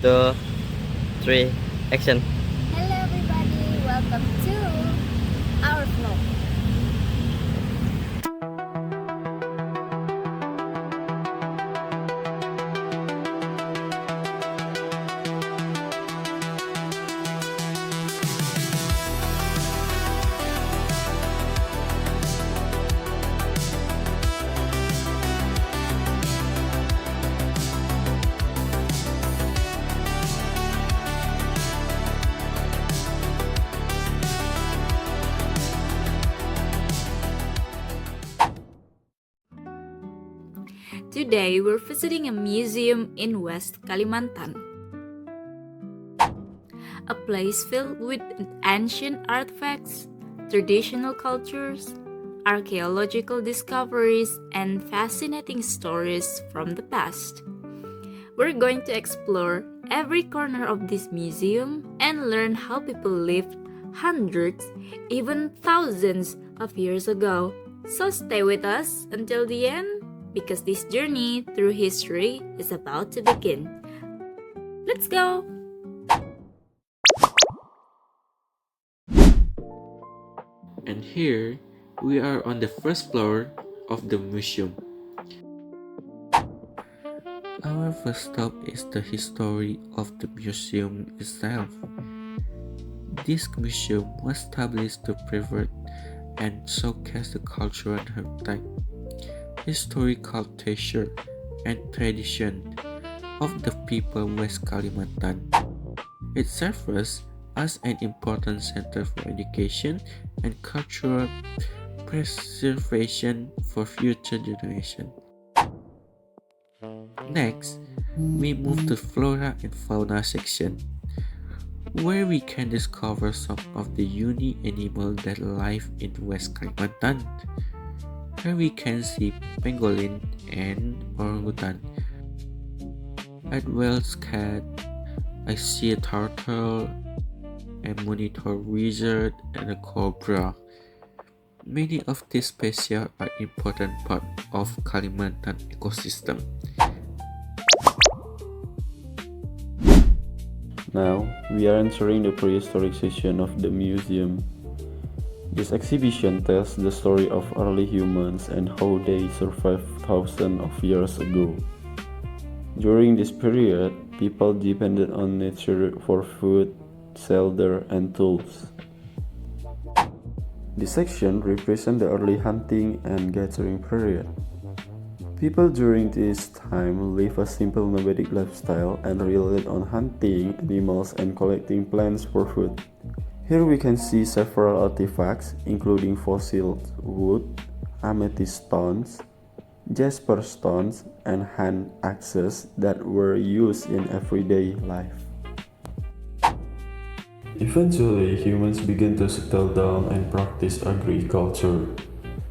two, three, action. Hello everybody, welcome to our vlog. Today we're visiting a museum in West Kalimantan. A place filled with ancient artifacts, traditional cultures, archaeological discoveries, and fascinating stories from the past. We're going to explore every corner of this museum and learn how people lived hundreds, even thousands of years ago. So stay with us until the end because this journey through history is about to begin. Let's go! And here we are on the first floor of the museum. Our first stop is the history of the museum itself. This museum was established to preserve and showcase the cultural heritage, historical treasure, and tradition of the people of West Kalimantan. It serves as an important center for education and cultural preservation for future generations. Next, we move to Flora and Fauna section, where we can discover some of the unique animals that live in West Kalimantan. Here we can see pangolin and orangutan, as well as cat, I see a turtle, a monitor lizard, and a cobra. Many of these species are important part of Kalimantan ecosystem. Now, we are entering the prehistoric section of the museum. This exhibition tells the story of early humans and how they survived thousands of years ago. During this period, people depended on nature for food, shelter, and tools. This section represents the early hunting and gathering period. People during this time lived a simple nomadic lifestyle and relied on hunting animals and collecting plants for food. Here we can see several artifacts, including fossil wood, amethyst stones, jasper stones, and hand axes that were used in everyday life. Eventually, humans began to settle down and practice agriculture.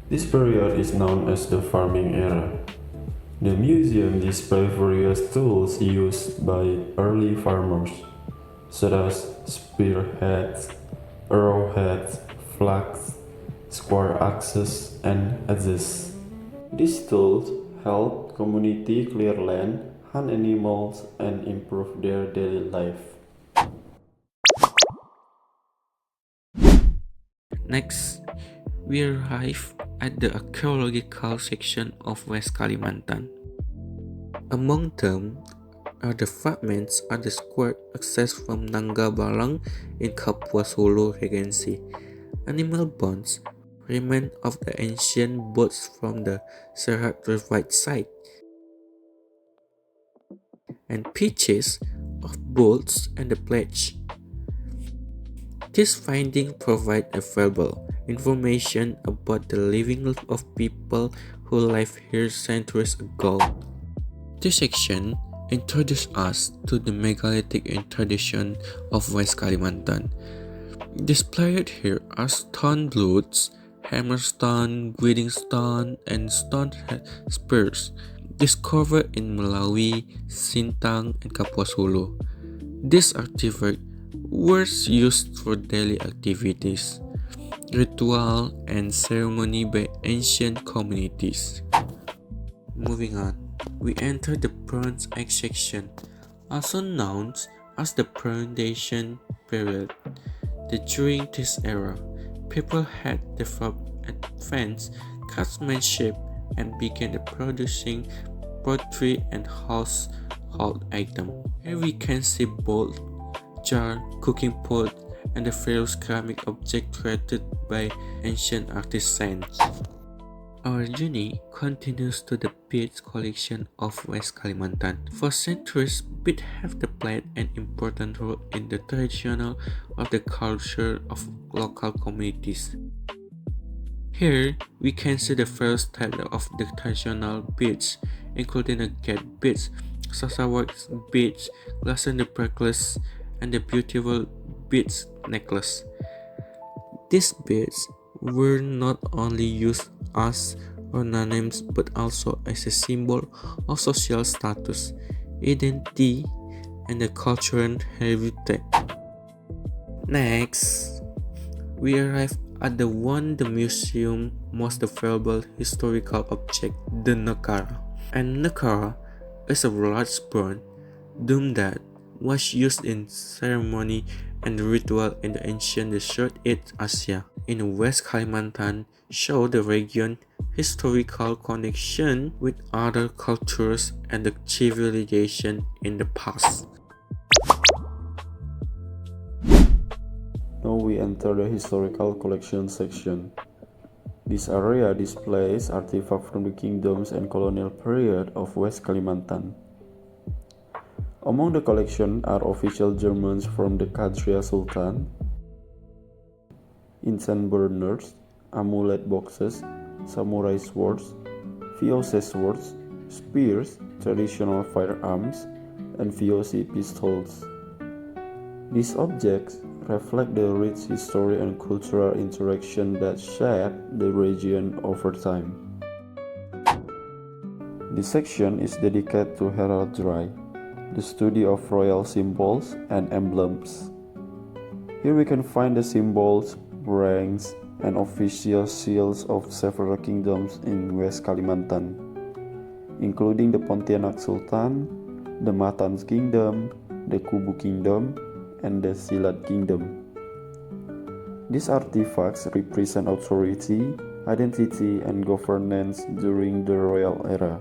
This period is known as the farming era. The museum displays various tools used by early farmers, such as spearheads, arrowheads, flags, square axes, and adzes. These tools help community clear land, hunt animals, and improve their daily life. Next, we arrive at the archaeological section of West Kalimantan. Among them are the fragments of the square access from Nangga Balang in Kapuas Hulu Regency, animal bones, remains of the ancient boats from the Serhat Riverside site, and pieces of bolts and the pledge. These findings provide valuable information about the living life of people who lived here centuries ago. This section introduces us to the megalithic and tradition of West Kalimantan. Displayed here are stone bloods, hammerstone, guiding stone, and stone spears discovered in Melalui, Sintang, and Kapuas Hulu. These artifacts were used for daily activities, ritual, and ceremony by ancient communities. Moving on, we enter the Bronze Age section also known as the foundation period. During this era, people had developed advanced craftsmanship and began producing pottery and household items. Here we can see bowl, jar, cooking pot, and the various ceramic objects created by ancient artisans. Our journey continues to the beads collection of West Kalimantan. For centuries, beads have played an important role in the traditional of the culture of local communities. Here, we can see the first type of the traditional beads, including the cat beads, sasawork beads, glass and the necklace, and the beautiful beads necklace. These beads were not only used as ornaments but also as a symbol of social status, identity, and the cultural heritage. Next, we arrive at the museum most valuable historical object, the Nakara. And Nakara is a large bronze dome that was used in ceremony and ritual in the ancient Southeast Asia. In West Kalimantan, show the region historical connection with other cultures and the civilization in the past. Now we enter the historical collection section. This area displays artifacts from the kingdoms and colonial period of West Kalimantan. Among the collection are official Germans from the Kadria Sultan, incense burners, amulet boxes, samurai swords, VOC swords, spears, traditional firearms, and VOC pistols. These objects reflect the rich history and cultural interaction that shaped the region over time. This section is dedicated to heraldry, the study of royal symbols and emblems. Here we can find the symbols, ranks, and official seals of several kingdoms in West Kalimantan, including the Pontianak Sultan, the Matans Kingdom, the Kubu Kingdom, and the Silat Kingdom. These artifacts represent authority, identity, and governance during the royal era.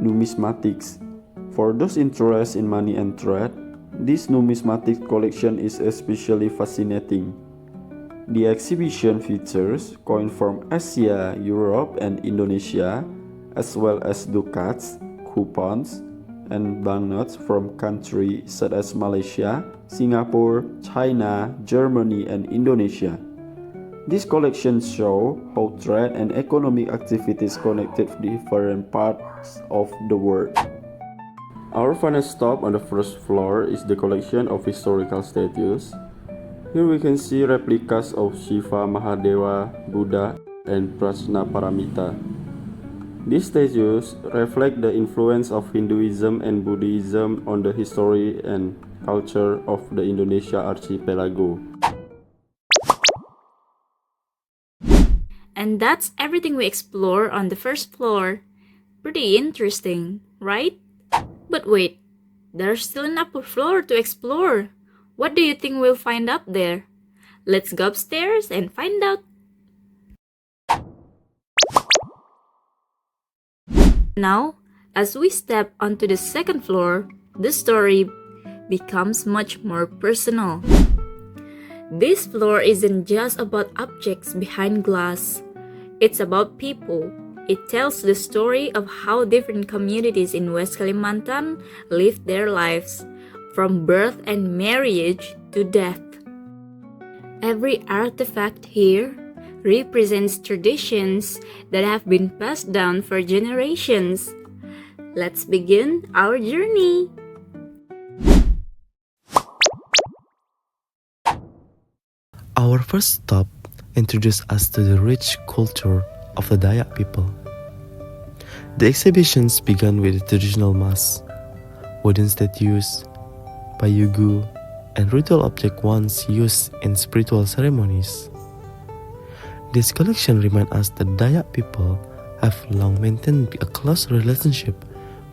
Numismatics. For those interested in money and trade, this numismatic collection is especially fascinating. The exhibition features coins from Asia, Europe, and Indonesia, as well as ducats, coupons, and banknotes from countries such as Malaysia, Singapore, China, Germany, and Indonesia. These collections show how trade and economic activities connected different parts of the world. Our final stop on the first floor is the collection of historical statues. Here we can see replicas of Shiva, Mahadewa, Buddha, and Prajnaparamita. These statues reflect the influence of Hinduism and Buddhism on the history and culture of the Indonesia archipelago. And that's everything we explore on the first floor. Pretty interesting, right? But wait, there's still an upper floor to explore. What do you think we'll find up there? Let's go upstairs and find out. Now, as we step onto the second floor, the story becomes much more personal. This floor isn't just about objects behind glass. It's about people. It tells the story of how different communities in West Kalimantan lived their lives, from birth and marriage to death. Every artifact here represents traditions that have been passed down for generations. Let's begin our journey. Our first stop introduced us to the rich culture of the Dayak people. The exhibitions began with the traditional mask, wooden statues, payugu, and ritual objects once used in spiritual ceremonies. This collection reminds us that Dayak people have long maintained a close relationship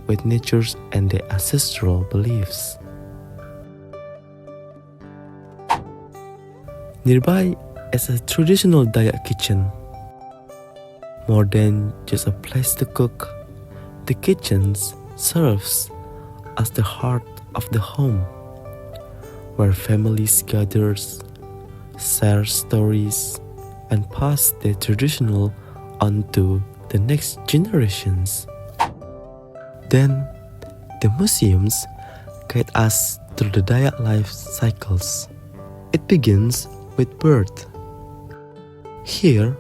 with nature and their ancestral beliefs. Nearby is a traditional Dayak kitchen. More than just a place to cook, the kitchen serves as the heart of the home, where families gather, share stories, and pass their traditional on to the next generations. Then, the museums guide us through the Dayak life cycles. It begins with birth. Here,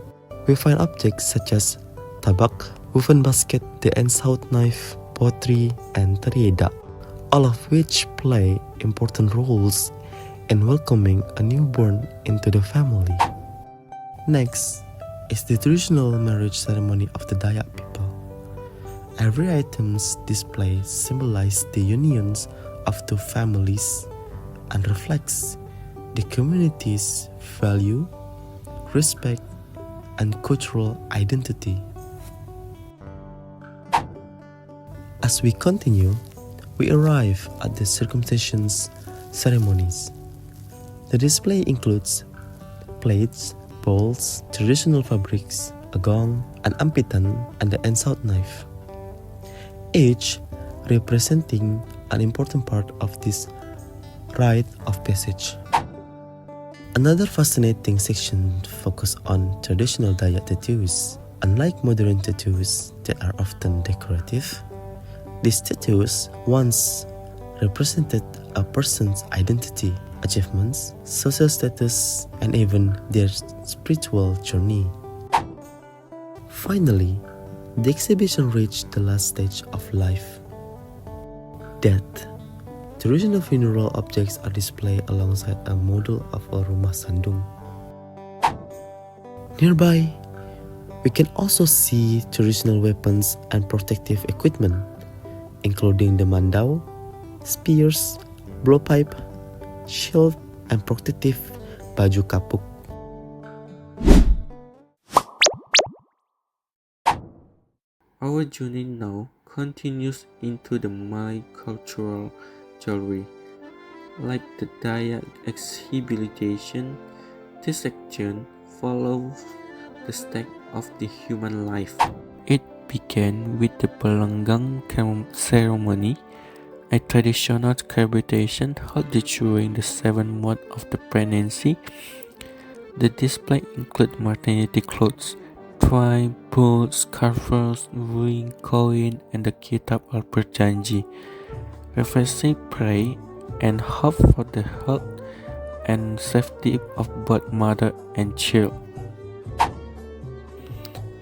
we find objects such as tabak, woven basket, the ensought knife, pottery, and terieda, all of which play important roles in welcoming a newborn into the family. Next is the traditional marriage ceremony of the Dayak people. Every item's display symbolizes the unions of two families and reflects the community's value, respect, and cultural identity. As we continue, we arrive at the circumcision ceremonies. The display includes plates, bowls, traditional fabrics, a gong, an ampitan, and the ensought knife, each representing an important part of this rite of passage. Another fascinating section focuses on traditional Dayak tattoos. Unlike modern tattoos that are often decorative, these tattoos once represented a person's identity, achievements, social status, and even their spiritual journey. Finally, the exhibition reached the last stage of life, death. Traditional funeral objects are displayed alongside a model of a rumah sandung. Nearby, we can also see traditional weapons and protective equipment, including the mandau, spears, blowpipe, shield, and protective baju kapuk. Our journey now continues into the Malay cultural jewelry. Like the Dayak exhibition, this section follows the stack of the human life. It began with the Belanggang ceremony, a traditional celebration held during the 7th month of the pregnancy. The display includes maternity clothes, twine, bowls, scarves, ring, coin, and the kitab al-Berjanji, referencing prayer and hope for the health and safety of both mother and child.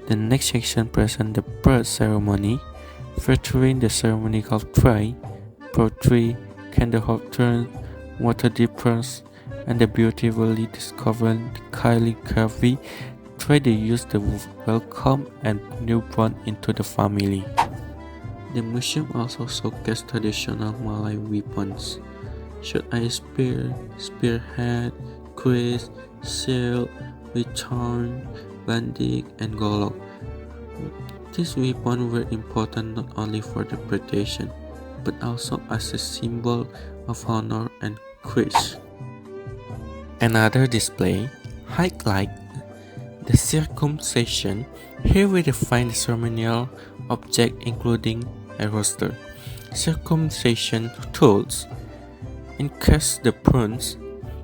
The next section presents the birth ceremony, featuring the ceremonial tray, pottery, candle-holders, water dippers, and the beautifully discovered calligraphy tray they use to welcome a newborn into the family. The museum also showcases traditional Malay weapons, such as spear, spearhead, kris, shield, bichon, bandik, and golok. These weapons were important not only for the protection, but also as a symbol of honor and courage. Another display highlights the circumcision. Here we find the ceremonial object including a roster, circumcision tools, encase the prunes,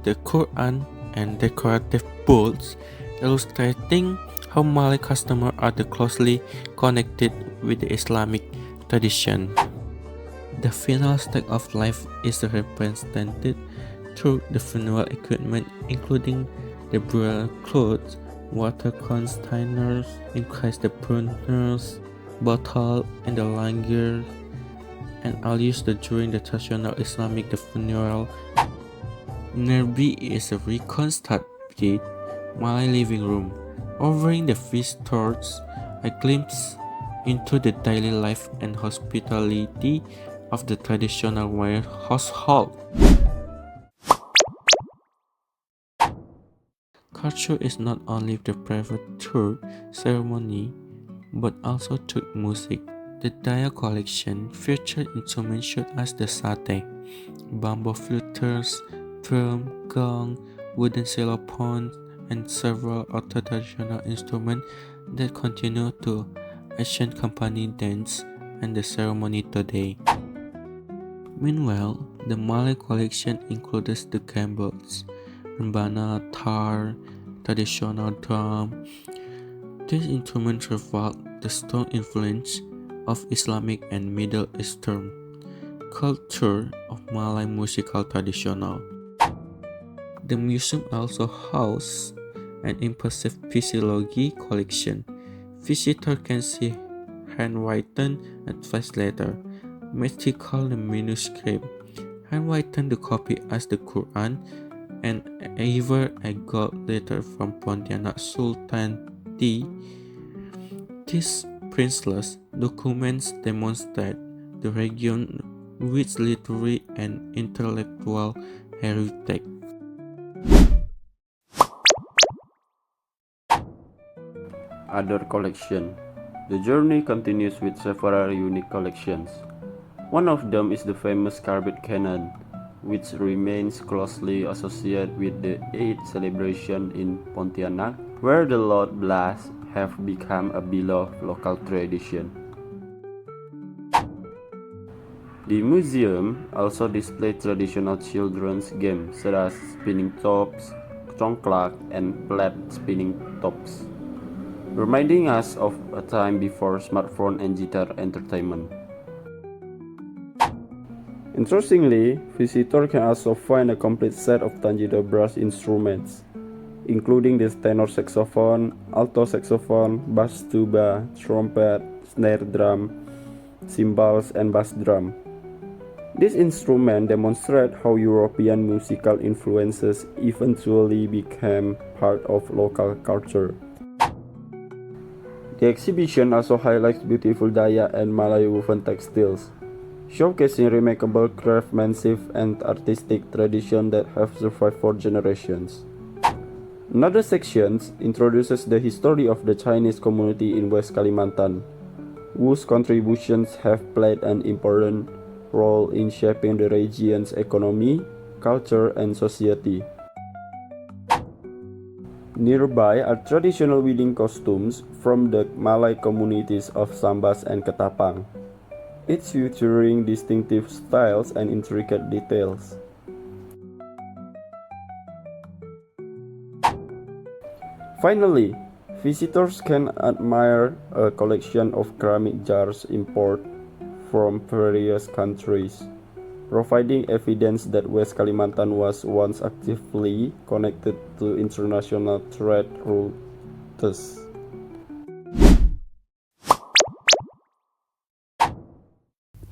the Quran, and decorative bowls, illustrating how Malay customers are closely connected with the Islamic tradition. The final stage of life is represented through the funeral equipment, including the burial clothes, water containers, encase the pruners, bottle, and the lanyard, and all used during the traditional Islamic funeral. Nearby is a reconstructed Malay living room, offering the visitors a glimpse into the daily life and hospitality of the traditional Malay household. Culture is not only the private through ceremony, but also through music, The Dayak collection featured instruments such as the satay, bamboo fluters, drum, gong, wooden xylophones, and several other traditional instruments that continue to accompany dance and the ceremony today. Meanwhile, the Malay collection includes the gambels, rebana, tar, traditional drum. These instruments reflect the strong influence of Islamic and Middle Eastern culture of Malay musical traditional. The museum also houses an impressive physiology collection. Visitors can see handwritten advice letter, mystical manuscript, handwritten the copy as the Quran, and even a gold letter from Pontianak Sultan D. These priceless documents demonstrate the region's rich literary and intellectual heritage. Other collection. The journey continues with several unique collections. One of them is the famous Carbide Cannon, which remains closely associated with the Eid celebration in Pontianak, where the loud blasts have become a beloved local tradition. The museum also displays traditional children's games such as spinning tops, congklak, and flat spinning tops, reminding us of a time before smartphone and digital entertainment. Interestingly, visitors can also find a complete set of tangible brass instruments, including the tenor saxophone, alto saxophone, bass tuba, trumpet, snare drum, cymbals, and bass drum. This instrument demonstrates how European musical influences eventually became part of local culture. The exhibition also highlights beautiful Dayak and Malay woven textiles, showcasing remarkable craftsmanship and artistic tradition that have survived for generations. Another section introduces the history of the Chinese community in West Kalimantan, whose contributions have played an important role in shaping the region's economy, culture, and society. Nearby are traditional wedding costumes from the Malay communities of Sambas and Ketapang, each featuring distinctive styles and intricate details. Finally, visitors can admire a collection of ceramic jars imported from various countries, providing evidence that West Kalimantan was once actively connected to international trade routes.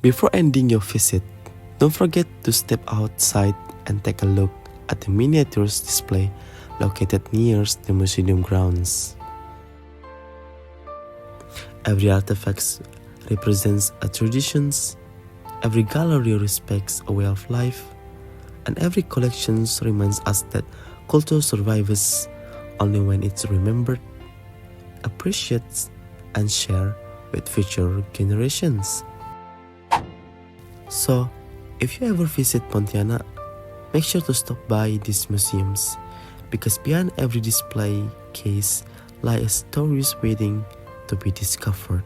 Before ending your visit, don't forget to step outside and take a look at the miniatures display located near the museum grounds. Every artifact represents a tradition, every gallery respects a way of life, and every collection reminds us that culture survives only when it's remembered, appreciated, and shared with future generations. So, if you ever visit Pontianak, make sure to stop by these museums, because behind every display case lies stories waiting to be discovered.